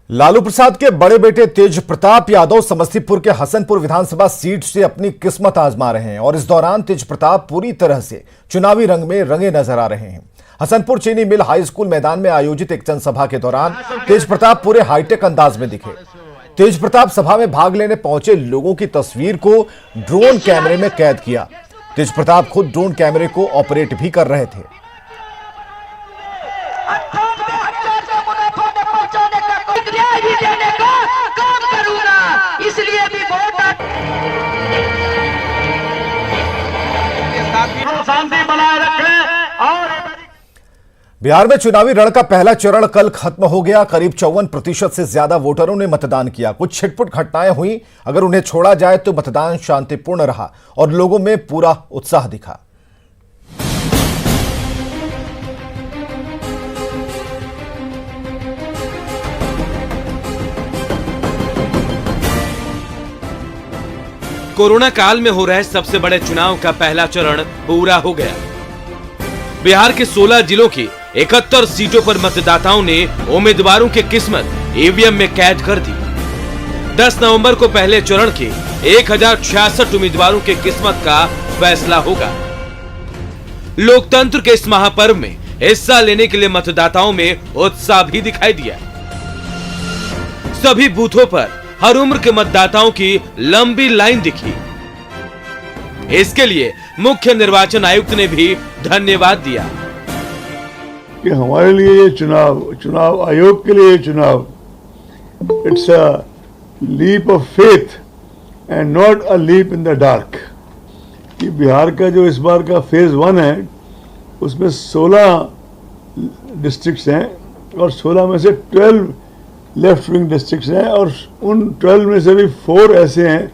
लालू प्रसाद के बड़े बेटे तेज प्रताप यादव समस्तीपुर के हसनपुर विधानसभा सीट से अपनी किस्मत आजमा रहे हैं और इस दौरान तेज प्रताप पूरी तरह से चुनावी रंग में रंगे नजर आ रहे हैं। हसनपुर चीनी मिल हाई स्कूल मैदान में आयोजित एक जनसभा के दौरान तेज प्रताप पूरे हाईटेक अंदाज में दिखे। तेज प्रताप सभा में भाग लेने पहुंचे लोगों की तस्वीर को ड्रोन कैमरे में कैद किया। तेज प्रताप खुद ड्रोन कैमरे को ऑपरेट भी कर रहे थे। इसलिए भी शांति बनाए रखें। और बिहार में चुनावी रण का पहला चरण कल खत्म हो गया। करीब 54% से ज्यादा वोटरों ने मतदान किया। कुछ छिटपुट घटनाएं हुई, अगर उन्हें छोड़ा जाए तो मतदान शांतिपूर्ण रहा और लोगों में पूरा उत्साह दिखा। कोरोना काल में हो रहे सबसे बड़े चुनाव का पहला चरण पूरा हो गया। बिहार के 16 जिलों की 71 सीटों पर मतदाताओं ने उम्मीदवारों की किस्मत ईवीएम में कैद कर दी। 10 नवंबर को पहले चरण के 1066 उम्मीदवारों की किस्मत का फैसला होगा। लोकतंत्र के इस महापर्व में हिस्सा लेने के लिए मतदाताओं में उत्साह भी दिखाई दिया। सभी बूथों पर हर उम्र के मतदाताओं की लंबी लाइन दिखी। इसके लिए मुख्य निर्वाचन आयुक्त ने भी धन्यवाद दिया कि हमारे लिए ये चुनाव आयोग के लिए ये चुनाव it's a leap of faith and not a leap in the dark. कि बिहार का जो इस बार का फेज 1 है उसमें 16 डिस्ट्रिक्ट्स हैं और 16 में से 12 लेफ्ट विंग डिस्ट्रिक्ट्स हैं और उन 12 में से भी 4 ऐसे हैं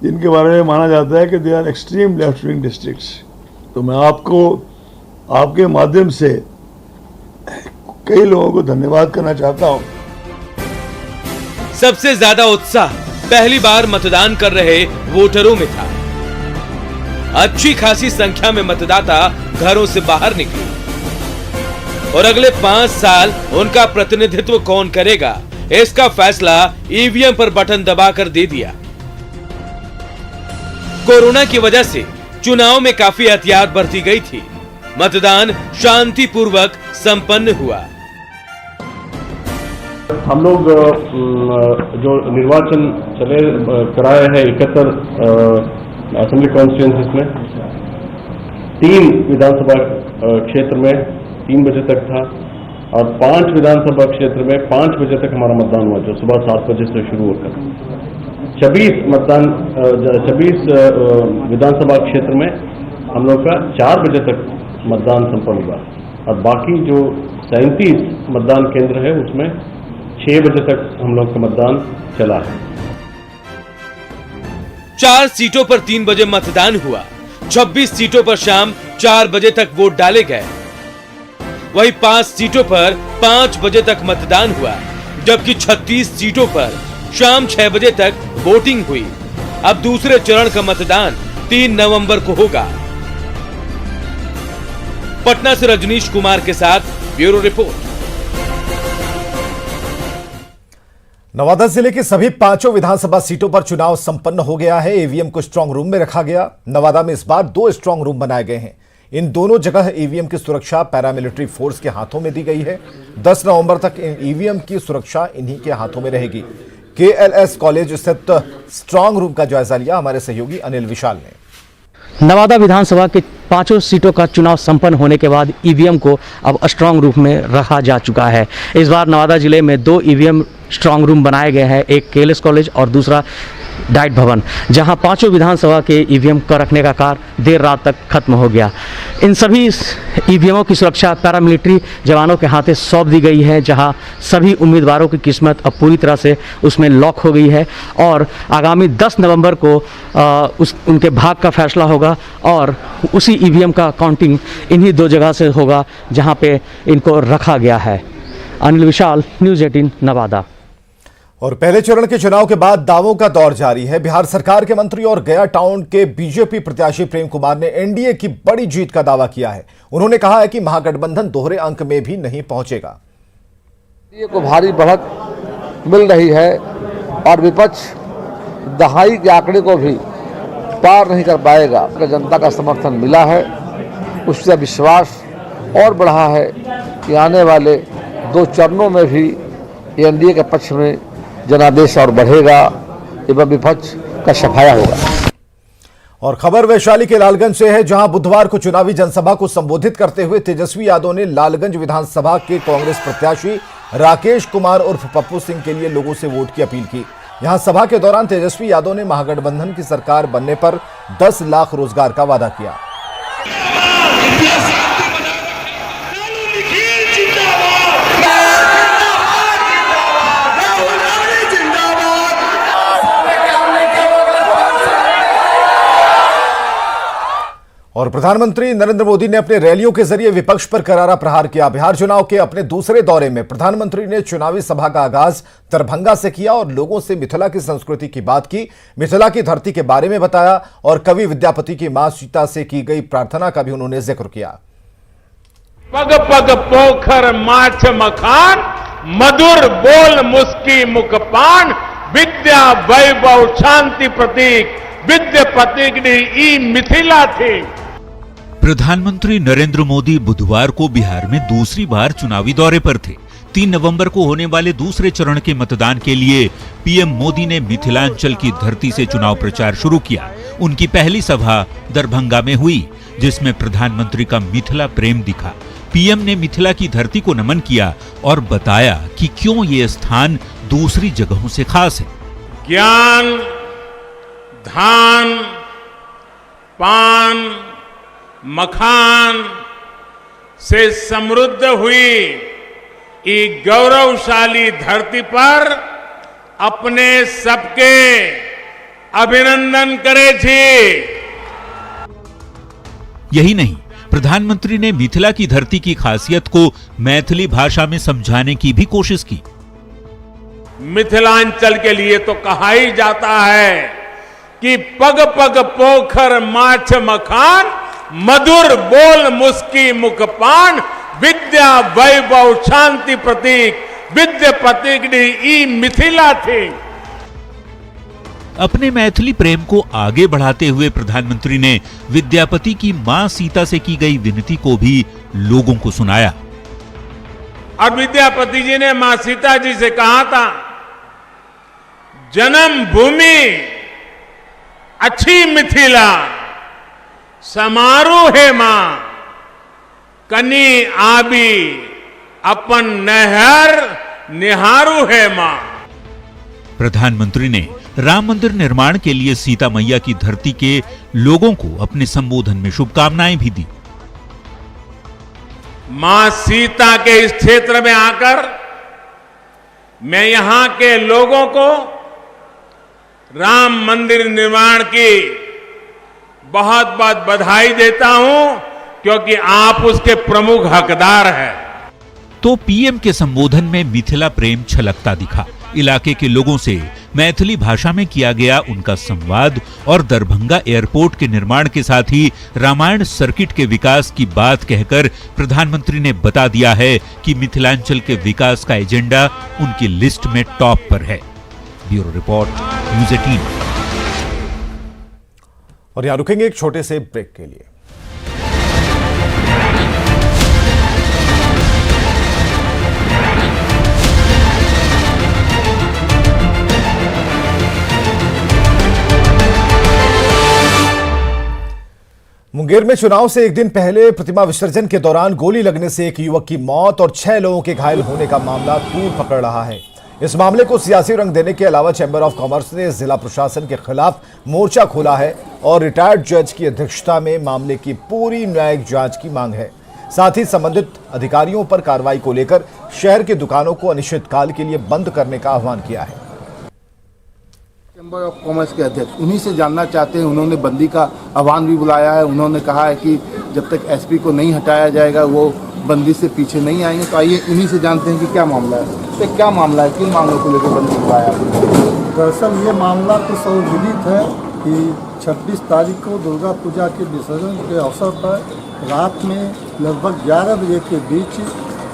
जिनके बारे में माना जाता है कि they are extreme left wing districts. तो मैं आपको आपके माध्यम से कई लोगों को धन्यवाद करना चाहता हूं। सबसे ज्यादा उत्साह पहली बार मतदान कर रहे वोटरों में था। अच्छी खासी संख्या में मतदाता घरों से बाहर निकले और अगले 5 साल उनका प्रतिनिधित्व कौन करेगा, इसका फैसला ईवीएम पर बटन दबाकर दे दिया। कोरोना की वजह से चुनाव में काफी एहतियात बरती गई थी। मतदान शांतिपूर्वक संपन्न हुआ। हम लोग जो निर्वाचन कराए हैं 71 असेंबली कॉन्स्टिट्यूंसीज में 3 विधानसभा क्षेत्र में 3 बजे तक था और 5 विधानसभा क्षेत्र में 5 बजे तक हमारा मतदान हुआ, जो सुबह 7 बजे से शुरू होकर 26 विधानसभा क्षेत्र में हम लोग का 4 बजे तक मतदान संपन्न हुआ और बाकी जो 37 मतदान केंद्र है उसमें 6 बजे तक हम लोग का मतदान चला है। 4 सीटों पर 3 बजे मतदान हुआ। 26 सीटों पर शाम 4 बजे तक वोट डाले गए। वहीं 5 सीटों पर 5 बजे तक मतदान हुआ, जबकि 36 सीटों पर शाम 6 बजे तक वोटिंग हुई। अब दूसरे चरण का मतदान 3 नवंबर को होगा। पटना से रजनीश कुमार के साथ ब्यूरो रिपोर्ट। नवादा जिले की सभी 5 विधानसभा सीटों पर चुनाव संपन्न हो गया है। ईवीएम को स्ट्रांग रूम में रखा गया। नवादा में इस बार 2 स्ट्रांग रूम बनाए गए हैं। इन दोनों जगह ईवीएम की सुरक्षा पैरामिलिट्री फोर्स के हाथों में दी गई है। 10 नवंबर तक इन ईवीएम की सुरक्षा इन्हीं के हाथों में रहेगी। केएलएस कॉलेज स्थित स्ट्रांग रूम का जायजा लिया हमारे सहयोगी अनिल विशाल ने। नवादा विधानसभा के 5 सीटों का चुनाव संपन्न होने के बाद ईवीएम को अब स्ट्रांग रूम में रखा जा चुका है। इस बार नवादा जिले में 2 ईवीएम स्ट्रांग रूम बनाए गए हैं, एक केएलएस कॉलेज और दूसरा डाइट भवन, जहां 5 विधानसभा के ईवीएम का रखने का कार्य देर रात तक खत्म हो गया। इन सभी ईवीएमों की सुरक्षा पैरामिलिट्री जवानों के हाथे सौंप दी गई है, जहां सभी उम्मीदवारों की किस्मत अब पूरी तरह से उसमें लॉक हो गई है और आगामी 10 नवंबर को उनके भाग का फैसला होगा और उसी ईवीएम का काउंटिंग इन्हीं 2 जगह से होगा जहां पे इनको रखा गया है। अनिल विशाल, न्यूज़ 18 नवादा। और पहले चरण के चुनाव के बाद दावों का दौर जारी है। बिहार सरकार के मंत्री और गया टाउन के बीजेपी प्रत्याशी प्रेम कुमार ने एनडीए की बड़ी जीत का दावा किया है। उन्होंने कहा है कि महागठबंधन दोहरे अंक में भी नहीं पहुंचेगा। एनडीए को भारी बढ़त मिल रही है और विपक्ष दहाई के आंकड़े को भी पार नहीं कर पाएगा। जनता का समर्थन मिला है, उससे विश्वास और बढ़ा है कि आने वाले 2 चरणों में भी एनडीए के पक्ष में जनादेश और बढ़ेगा एवं विपक्ष का सफाया होगा। और खबर वैशाली के लालगंज से है, जहां बुधवार को चुनावी जनसभा को संबोधित करते हुए तेजस्वी यादव ने लालगंज विधानसभा के कांग्रेस प्रत्याशी राकेश कुमार उर्फ पप्पू सिंह के लिए लोगों से वोट की अपील की। यहां सभा के दौरान तेजस्वी यादव ने महागठबंधन की सरकार बनने पर 10 लाख रोजगार का वादा किया। और प्रधानमंत्री नरेंद्र मोदी ने अपने रैलियों के जरिए विपक्ष पर करारा प्रहार किया। बिहार चुनाव के अपने दूसरे दौरे में प्रधानमंत्री ने चुनावी सभा का आगाज दरभंगा से किया और लोगों से मिथिला की संस्कृति की बात की, मिथिला की धरती के बारे में बताया और कवि विद्यापति की मां सीता से की गई प्रार्थना का भी उन्होंने जिक्र किया। पग पग पोखर माछ मखान, मधुर बोल मुस्की मुखपान, विद्या वैभव शांति प्रतीक, विद्यापति ई मिथिला थी। प्रधानमंत्री नरेंद्र मोदी बुधवार को बिहार में दूसरी बार चुनावी दौरे पर थे। 3 नवंबर को होने वाले दूसरे चरण के मतदान के लिए पीएम मोदी ने मिथिलांचल की धरती से चुनाव प्रचार शुरू किया। उनकी पहली सभा दरभंगा में हुई, जिसमें प्रधानमंत्री का मिथिला प्रेम दिखा। पीएम ने मिथिला की धरती को नमन किया और बताया कि क्यों ये स्थान दूसरी जगहों से खास है। ज्ञान, धान, पान, मखान से समृद्ध हुई इस गौरवशाली धरती पर अपने सबके अभिनंदन करे थी। यही नहीं, प्रधानमंत्री ने मिथिला की धरती की खासियत को मैथिली भाषा में समझाने की भी कोशिश की। मिथिलांचल के लिए तो कहा ही जाता है कि पग पग पोखर माछ मखान, मधुर बोल मुस्की मुखपान, विद्या वैभव शांति प्रतीक, विद्यापति ई मिथिला थी। अपने मैथिली प्रेम को आगे बढ़ाते हुए प्रधानमंत्री ने विद्यापति की मां सीता से की गई विनती को भी लोगों को सुनाया। और विद्यापति जी ने मां सीता जी से कहा था, जन्म भूमि अच्छी मिथिला, समारोह है मां कनी आबी, अपन नहर निहारू है मां। प्रधानमंत्री ने राम मंदिर निर्माण के लिए सीता मैया की धरती के लोगों को अपने संबोधन में शुभकामनाएं भी दी। मां सीता के इस क्षेत्र में आकर मैं यहां के लोगों को राम मंदिर निर्माण की बहुत बहुत बधाई देता हूं, क्योंकि आप उसके प्रमुख हकदार हैं। तो पीएम के संबोधन में मिथिला प्रेम छलकता दिखा। इलाके के लोगों से मैथिली भाषा में किया गया उनका संवाद और दरभंगा एयरपोर्ट के निर्माण के साथ ही रामायण सर्किट के विकास की बात कहकर प्रधानमंत्री ने बता दिया है कि मिथिलांचल के विकास का एजेंडा उनकी लिस्ट में टॉप पर है। Bureau report, news 18। और यहां रुकेंगे एक छोटे से ब्रेक के लिए। मुंगेर में चुनाव से एक दिन पहले प्रतिमा विसर्जन के दौरान गोली लगने से एक युवक की मौत और 6 लोगों के घायल होने का मामला तूल पकड़ रहा है। इस मामले को सियासी रंग देने के अलावा चैंबर ऑफ कॉमर्स ने जिला प्रशासन के खिलाफ मोर्चा खोला है और रिटायर्ड जज की अध्यक्षता में मामले की पूरी न्यायिक जांच की मांग है। साथ ही संबंधित अधिकारियों पर कार्रवाई को लेकर शहर की दुकानों को अनिश्चितकाल के लिए बंद करने का आह्वान किया है। चैम्बर ऑफ कॉमर्स के अध्यक्ष उन्हीं से जानना चाहते हैं। उन्होंने बंदी का आह्वान भी बुलाया है। उन्होंने कहा है कि जब तक एसपी को नहीं हटाया जाएगा वो बंदी से पीछे नहीं आएंगे। तो आइए इन्हीं से जानते हैं कि क्या मामला है। तो क्या मामला है, किन मामलों को लेकर बंदी बुलाया? दरअसल ये मामला कुछ विदित है कि 26 तारीख को दुर्गा पूजा के विसर्जन के अवसर पर रात में लगभग 11 बजे के बीच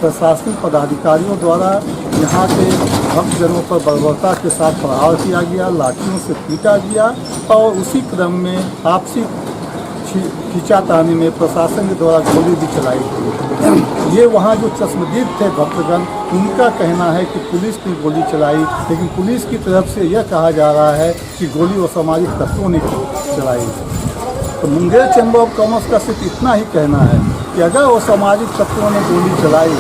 प्रशासनिक पदाधिकारियों द्वारा यहाँ के भक्तजनों पर बर्बरता के साथ प्रहार किया गया, लाठियों से पीटा गया और उसी क्रम में आपसी खींचातानी में प्रशासन के द्वारा गोली भी चलाई गई। ये वहाँ जो चश्मदीद थे भक्तगण, उनका कहना है कि पुलिस ने गोली चलाई, लेकिन पुलिस की तरफ से यह कहा जा रहा है कि गोली असामाजिक तत्वों ने चलाई। तो मुंगेर चैम्बर ऑफ कॉमर्स का सिर्फ इतना ही कहना है कि अगर वो सामाजिक तत्वों ने गोली चलाई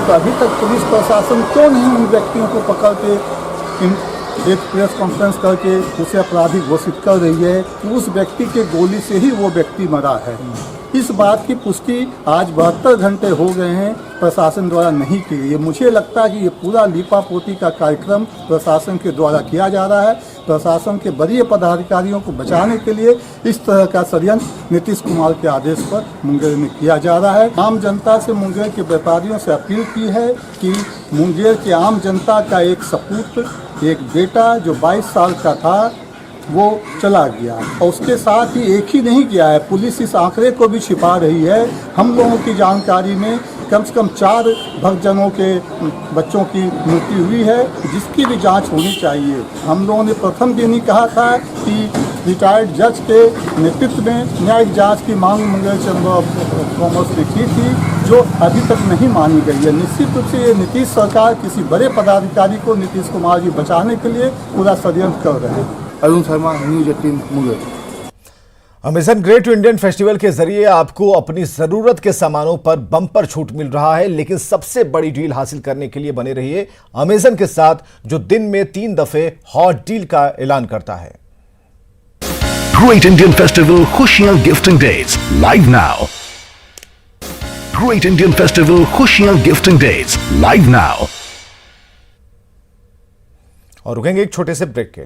तो अभी तक पुलिस प्रशासन क्यों नहीं उन व्यक्तियों को पकड़ के एक प्रेस कॉन्फ्रेंस करके उसे अपराधी घोषित कर रही है कि उस व्यक्ति के गोली से ही वो व्यक्ति मरा है। इस बात की पुष्टि आज 72 घंटे हो गए हैं प्रशासन द्वारा नहीं की गई है। मुझे लगता है कि ये पूरा लीपापोती का कार्यक्रम प्रशासन के द्वारा किया जा रहा है। प्रशासन के वरीय पदाधिकारियों को बचाने के लिए इस तरह का षड्यंत्र नीतीश कुमार के आदेश पर मुंगेर में किया जा रहा है। आम जनता से मुंगेर के व्यापारियों से अपील की है कि मुंगेर के आम जनता का एक सपूत, एक बेटा जो 22 साल का था, वो चला गया और उसके साथ ही एक ही नहीं गया है, पुलिस इस आंकड़े को भी छिपा रही है। हम लोगों की जानकारी में कम से कम 4 भक्तजनों के बच्चों की मृत्यु हुई है, जिसकी भी जांच होनी चाहिए। हम लोगों ने प्रथम दिन ही कहा था कि रिटायर्ड जज के नेतृत्व में न्यायिक जांच की मांग मुंगेर चैम्बर ऑफ कॉमर्स ने की थी, जो अभी तक नहीं मानी गई है। निश्चित रूप से ये नीतीश सरकार किसी बड़े पदाधिकारी को नीतीश कुमार जी बचाने के लिए पूरा षड्यंत्र कर रहे हैं। Arun Sharma, news 18 Munger. Amazon great Indian festival के जरिए आपको अपनी जरूरत के सामानों पर बम्पर छूट मिल रहा है, लेकिन सबसे बड़ी डील हासिल करने के लिए बने रहिए अमेजन के साथ, जो दिन में 3 दफे हॉट डील का ऐलान करता है। Great Indian Festival Khushiyan Gifting Days live now. Great Indian Festival Khushiyan Gifting Days live now. और रुकेंगे एक छोटे से ब्रेक के लिए।